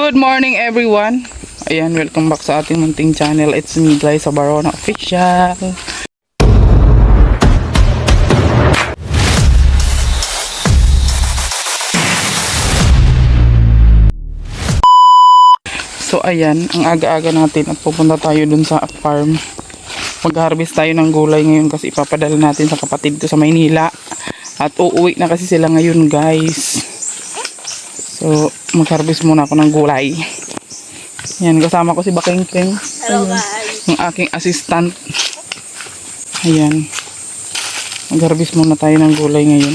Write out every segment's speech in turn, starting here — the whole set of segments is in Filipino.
Good morning everyone. Ayan, welcome back sa ating munting channel. It's me, Glyza Barona Official. So ayan, ang aga-aga natin at pupunta tayo dun sa farm. Mag-harvest tayo ng gulay ngayon kasi ipapadala natin sa kapatid ko sa Maynila. At uuwi na kasi sila ngayon, guys. So, mag-harvest muna ako ng gulay. Yan, kasama ko si Baking King. Hello guys. Yung aking assistant. Ayan. Mag-harvest muna tayo ng gulay ngayon.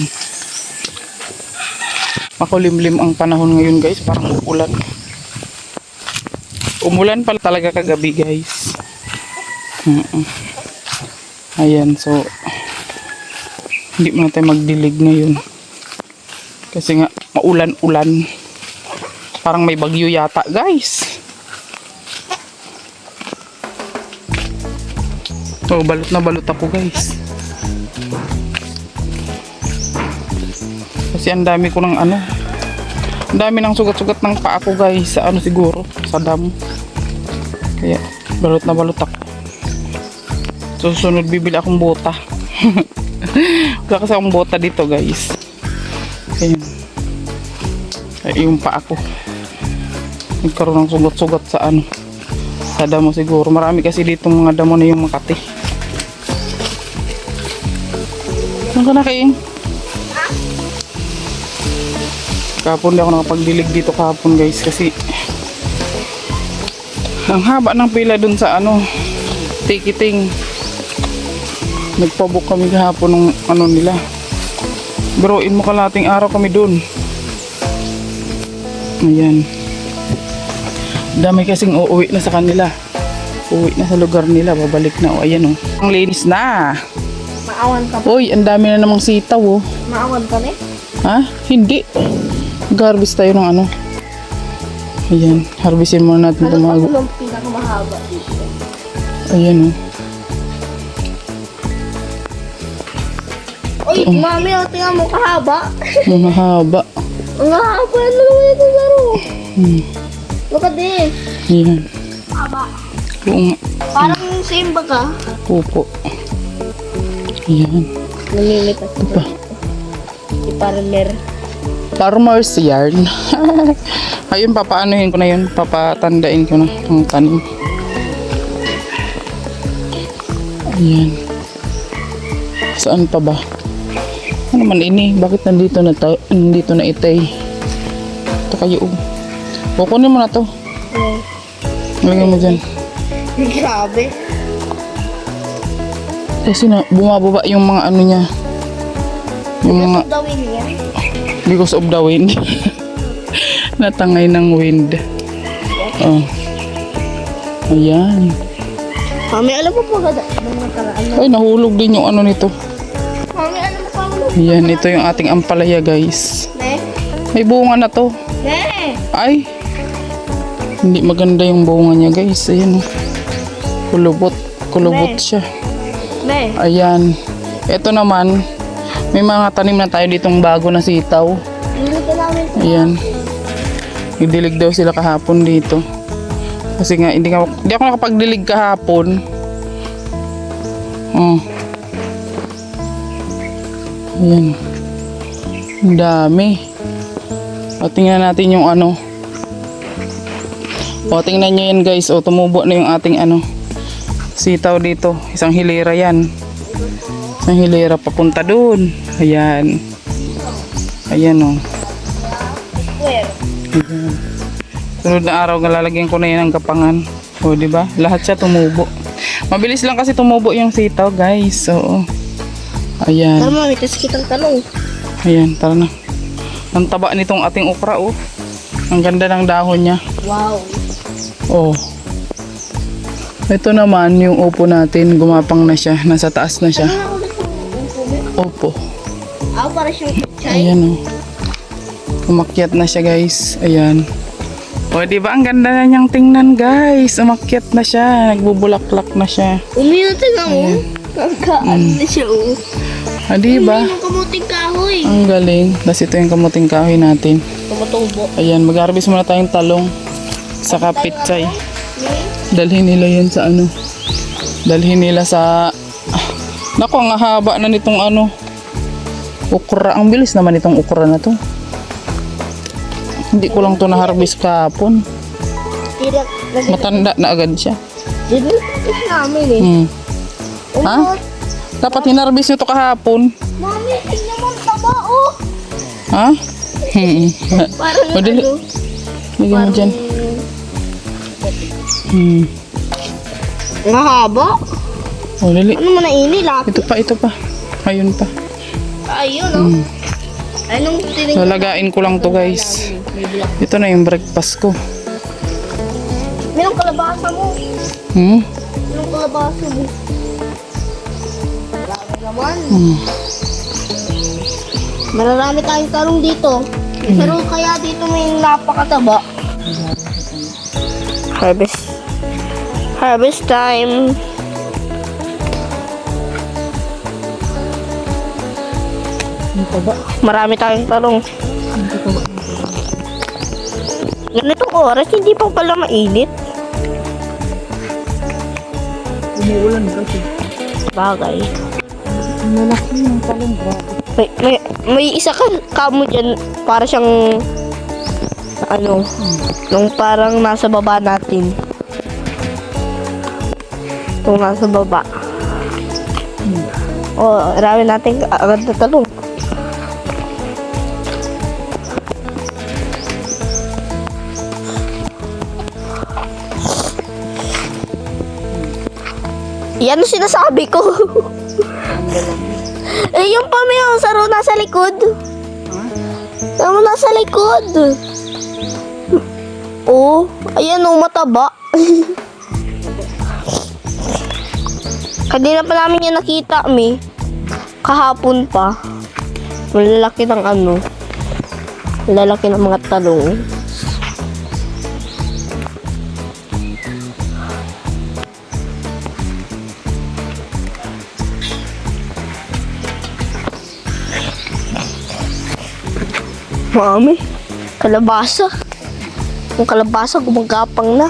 Makulimlim ang panahon ngayon, guys. Parang uulan. Umulan pala talaga kagabi, guys. Ayan, so hindi mo na tayo magdilig ngayon. Kasi nga, maulan-ulan. Parang may bagyo yata, guys. Oh, balot na balot ako, guys. Kasi ang dami ko ng ano. Ang dami ng sugat-sugat ng paa ko, guys. Sa ano siguro, sa dam. Kaya, balot na balot ako. Susunod, bibili akong bota. Wala kasi akong bota dito, guys. Ayan. Ay, yung paa ko. Nagkaroon ng sugat-sugat sa ano. Sa damo siguro. Marami kasi dito mga damo na yung Makati. Ano ka na, King? Kahapon di ako nakapagdilig dito kahapon, guys. Kasi ang haba ng pila dun sa ano, tikiting. Nagpabook kami kahapon ng ano nila. Biruin mo kalating araw kami dun. Ayan. Dami kasing uuwi na sa kanila. Uuwi na sa lugar nila. Babalik na. O, ayan o. Ang linis na. Maawan ka ba? Uy, ang dami na namang sitaw o. Maawan ka na eh? Ha? Hindi. Mag-harvest tayo ng ano. Ayan. Harvestin muna natin itong mga... Ano pa yung pinakamahaba dito? Ayan o. Uy, mami, tingnan mo kahaba. Mga haba. Ang haba, ano naman ito laro? Look at this. Ayan. Haba. Oo nga. Parang simba ka. Pupo. Ayan. Namimitas ko. Ito pa. Si Parler. Farmer's yarn. Ayun, papaanohin ko na yun. Papatandain ko na ang tanim. Ayan. Saan pa ba? Ano man ini? Bakit nandito na itay? Ito kayo. Kukunin mo na to. Lagyan mo dyan. Grabe. Kasi na, bumababa yung mga ano niya. Yung mga... Dawin yan. Because of the wind. Natangay ng wind. Oh. Ayan. Mami, alam mo po gada? Ay, nahulog din yung ano nito. Mami, alam mo pa ano? Ayan, ito yung ating ampalaya, guys. Ne? May bunga na to. Ne? Ay! Hindi maganda yung bunga niya, guys. Ayan. Kulubot. Kulubot siya. Ne? Ayan. Ito naman, may mga tanim na tayo ditong bago na sitaw. Hindi ka namin. Ayan. Nagdilig daw sila kahapon dito. Kasi nga, hindi ako nakapagdilig kahapon. Oh. Ayan. Ang dami. O, tingnan natin yung ano. O, tingnan nyo yan, guys. O, tumubo na yung ating ano. Sitaw dito. Isang hilera yan. Isang hilera papunta dun. Ayan. Ayan, o. Where? Ayan. Sunod na araw, lalagyan ko na yan ng kapangan. O, diba? Lahat siya tumubo. Mabilis lang kasi tumubo yung sitaw, guys. Oo. Ayan. Tara mami, tapos kitang talong. Ayan, tara na. Ang taba nitong ating okra, oh. Ang ganda ng dahon niya. Wow. Oh. Ito naman, yung upo natin, gumapang na siya. Nasa taas na siya. Ano ako nito? Opo. Ako para siyang chay. Ayan, oh. Umakyat na siya, guys. Ayan. O, diba? Ang ganda na niyang tingnan, guys. Umakyat na siya. Nagbubulaklak na siya. Uminutin nga mo. Nagkaan na siya oh. Ah, diba? Yung kamuting kahoy. Ang galing. Tapos ito yung kamuting kahoy natin. Tumutubo. Ayan, mag-harvest muna tayong talong. Saka pitsay. May? Dalhin nila yan sa ano. Dalhin nila sa... Naku, ang haba na nitong ano. Ukra. Ang bilis naman itong ukra na to. Hindi ko lang to na-harvest kahapon. Direct. Matanda na agad siya. Dinipis namin eh. Hmm. Oh, Ha? Dapat hinarvest nyo to kahapon. Mami, tingnan mo ang taba oh. Ha? Hmm. Parang Madali. ano. Lagyan mo dyan. Hmm. Mahaba. O, dali. Ano mo na inilap? Ito pa. Ayun pa. Ayun oh. Anong tinignan? Lalagain ko lang to guys. Ito na yung breakfast ko. Merong kalabasa mo. Hmm? Merong kalabasa mo. Grabe naman. Hmm. Mararami tayong tarong dito. Pero kaya dito may napakataba. Harvest time. Marami tayong tarong. Ganitong oras, hindi pa pala mainit. Umuulan kasi. Bagay. Malaki yung talong, grabe. May isa kamo dyan, para siyang ano, nung parang nasa baba natin. Nung nasa baba. Oh, marami natin agad na talong. Yan ang sinasabi ko. Eh, yung pa may saro nasa likod. Yung nasa likod. Oh, ayan oh, mataba. Kanina pa namin yan nakita, mi. Kahapon pa. Malalaki ng ano. Malalaki ng mga talong. Mami, kalabasa. Yung kalabasa gumagapang na.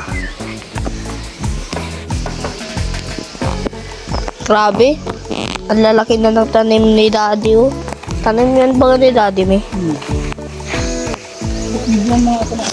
Grabe. Ang lalaki na ng tanim ni Daddy, oh. Tanim yan ba ni Daddy, me? Bigyan mo ako na.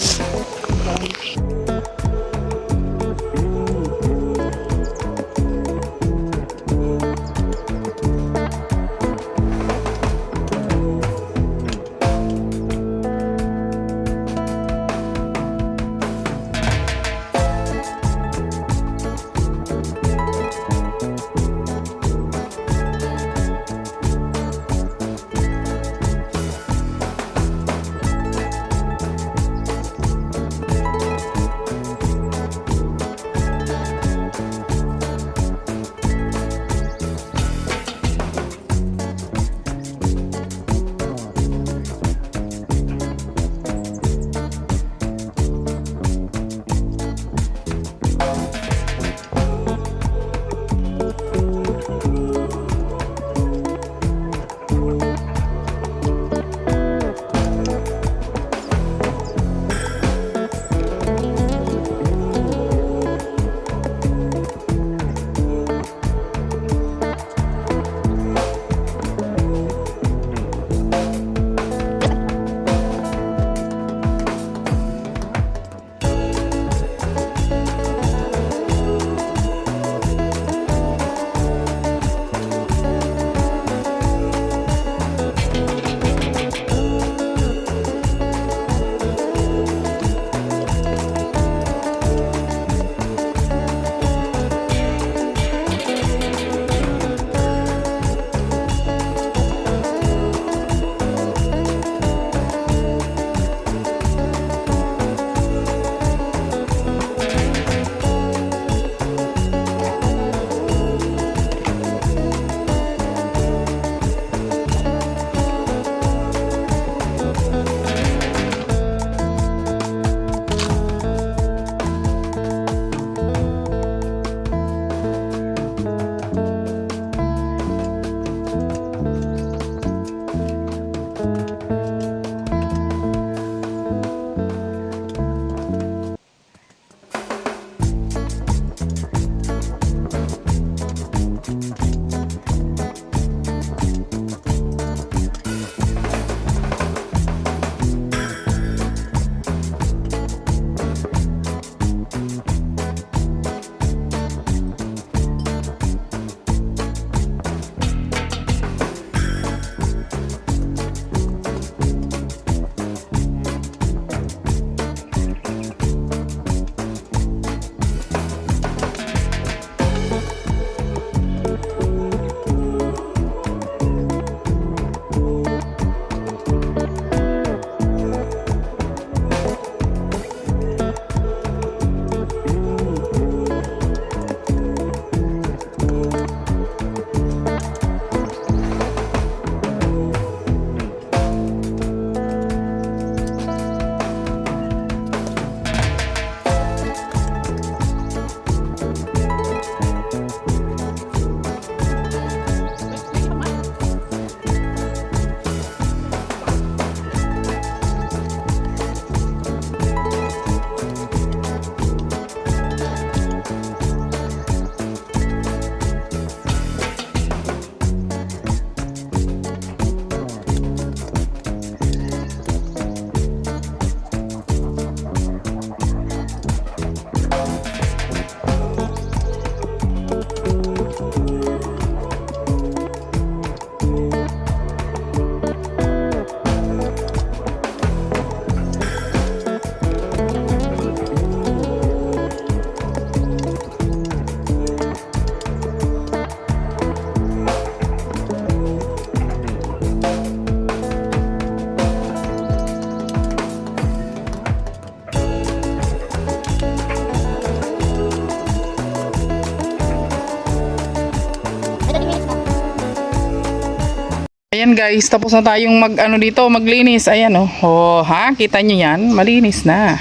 Ayan guys, tapos na tayong dito, maglinis. Ayan oh. Oh, ha? Kita nyo yan? Malinis na.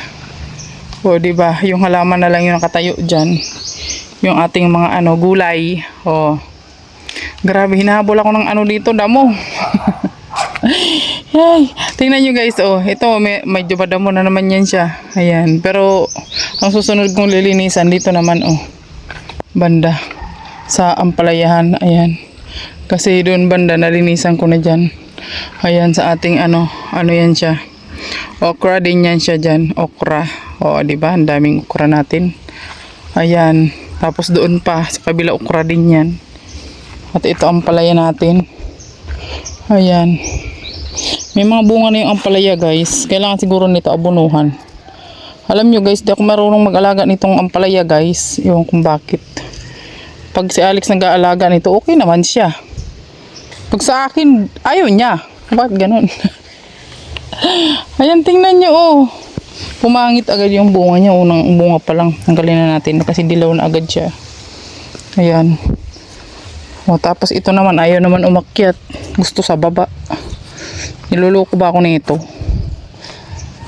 O, di ba? Yung halaman na lang yung nakatayo dyan. Yung ating mga gulay. O. Grabe, hinahabol ako ng dito, damo. Yay. Tingnan nyo guys, oh. Ito, medyo padamo na naman yan siya. Ayan. Pero, ang susunod kong lilinisan dito naman, oh. Banda. Sa ampalayahan. Ayan. Kasi doon banda, nalinisan ko na dyan. Ayan, sa ating ano yan siya. Okra din yan siya dyan. Okra. O, diba? Ang daming okra natin. Ayan. Tapos doon pa, sa kabila okra din yan. At ito ang palaya natin. Ayan. May mga bunga na yung ampalaya guys. Kailangan siguro nito abunuhan. Alam nyo guys, di ako marunong mag-alaga nitong ampalaya guys. Ewan kung bakit. Pag si Alex nag-aalaga nito, okay naman siya. Pag sa akin, ayaw niya. Bakit ganun? Ayan, tingnan nyo, oh. Pumangit agad yung bunga niya. Unang bunga pa lang. Tanggalin na natin kasi dilaw na agad siya. Ayan. O, tapos ito naman, ayaw naman umakyat. Gusto sa baba. Niluloko ba ako nito?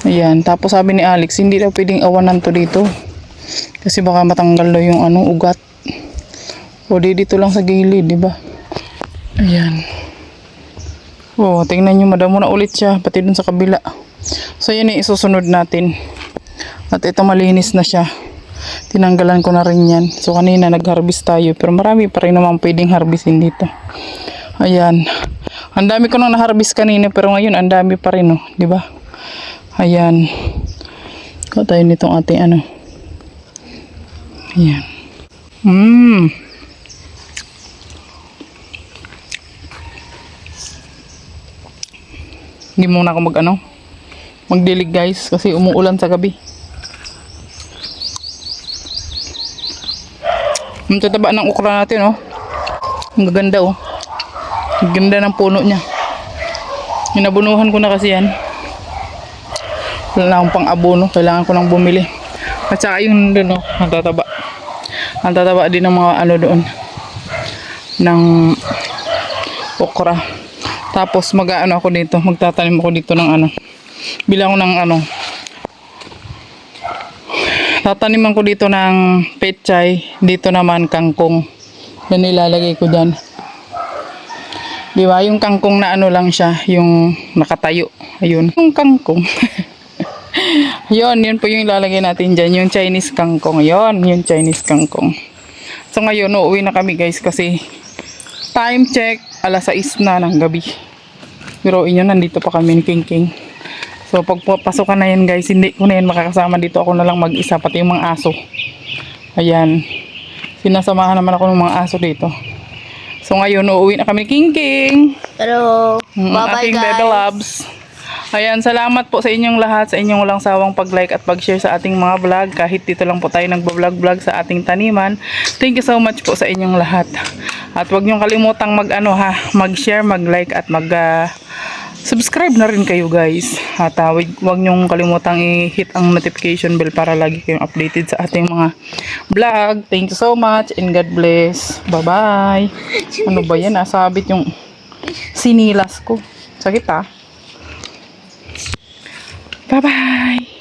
Ayan. Tapos sabi ni Alex, hindi daw pwedeng awanan to dito. Kasi baka matanggal daw yung ugat. O, dito lang sa gilid, di ba? Ayan. Oh, tingnan nyo, madamo na ulit siya. Pati dun sa kabila. So, yun isusunod natin. At ito malinis na siya. Tinanggalan ko na rin yan. So, kanina nag-harvest tayo. Pero marami pa rin naman pwedeng harvestin dito. Ayan. Ang dami ko nang na-harvest kanina. Pero ngayon, ang dami pa rin, oh. Diba? Ayan. Kuha tayo nitong ating Ayan. Hindi muna ako magdilig guys kasi umuulan sa gabi. Ang tataba ng okra natin, oh. Ang gaganda, oh. Ang ganda ng puno niya. Inabunuhan ko na kasi yan. Wala na akong pang abono. Kailangan ko nang bumili. At saka yung doon, oh, ang tataba. Ang tataba din ng mga doon. Ng okra. Tapos ako dito, magtatanim ako dito ng bilang ko ng tataniman ko dito ng pechay, dito naman kangkong. Yan ilalagay ko diyan. Di ba? Yung kangkong na lang siya, yung nakatayo. Ayun, yung kangkong. yun po yung ilalagay natin diyan, yung Chinese kangkong. Yun, yung Chinese kangkong. So ngayon, uuwi na kami guys kasi time check, alas 6 na ng gabi. Pero inyo, nandito pa kami ni King King. So pag pasokan na yan guys, hindi ko na yan makakasama dito. Ako na lang mag-isa, pati yung mga aso. Ayan. Sinasamahan naman ako ng mga aso dito. So ngayon, uuwi na kami ni King King. Pero, bye-bye aking guys. Bebe Loves. Ayan, salamat po sa inyong lahat, sa inyong walang sawang pag-like at pag-share sa ating mga vlog. Kahit dito lang po tayo nagbablog-vlog sa ating taniman. Thank you so much po sa inyong lahat. At huwag niyong kalimutang mag-share, mag-like at subscribe na rin kayo guys. At huwag niyong kalimutang i-hit ang notification bell para lagi kayong updated sa ating mga vlog. Thank you so much and God bless. Bye-bye. Ano ba yan? Nasabit yung sinilas ko. Sakit ah. Bye-bye!